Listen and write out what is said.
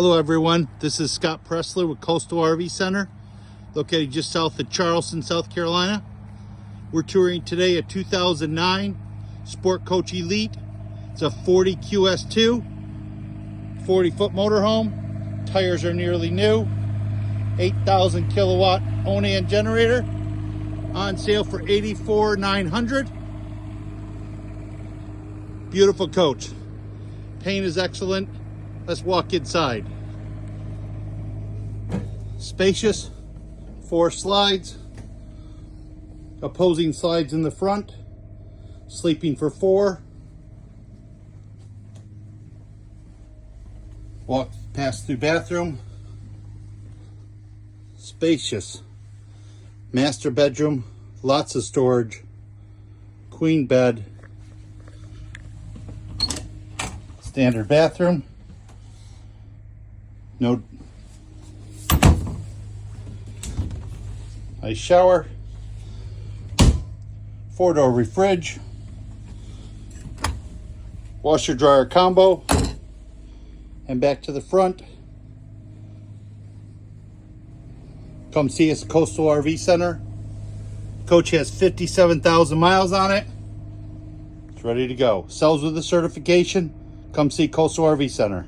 Hello everyone, this is Scott Pressler with Coastal RV Center, located just south of Charleston, South Carolina. We're touring today a 2009 Sportscoach Elite. It's a 40 QS2, 40-foot motorhome. Tires are nearly new. 8,000 kilowatt Onan generator. On sale for $84,900. Beautiful coach. Paint is excellent. Let's walk inside. Spacious, 4 slides, opposing slides in the front, sleeping for 4. Walk past through bathroom. Spacious, master bedroom, lots of storage, queen bed, standard bathroom. No nice shower, 4-door fridge, washer dryer combo, and back to the front. Come see us at Coastal RV Center. Coach has 57,000 miles on it. It's ready to go. Sells with a certification. Come see Coastal RV Center.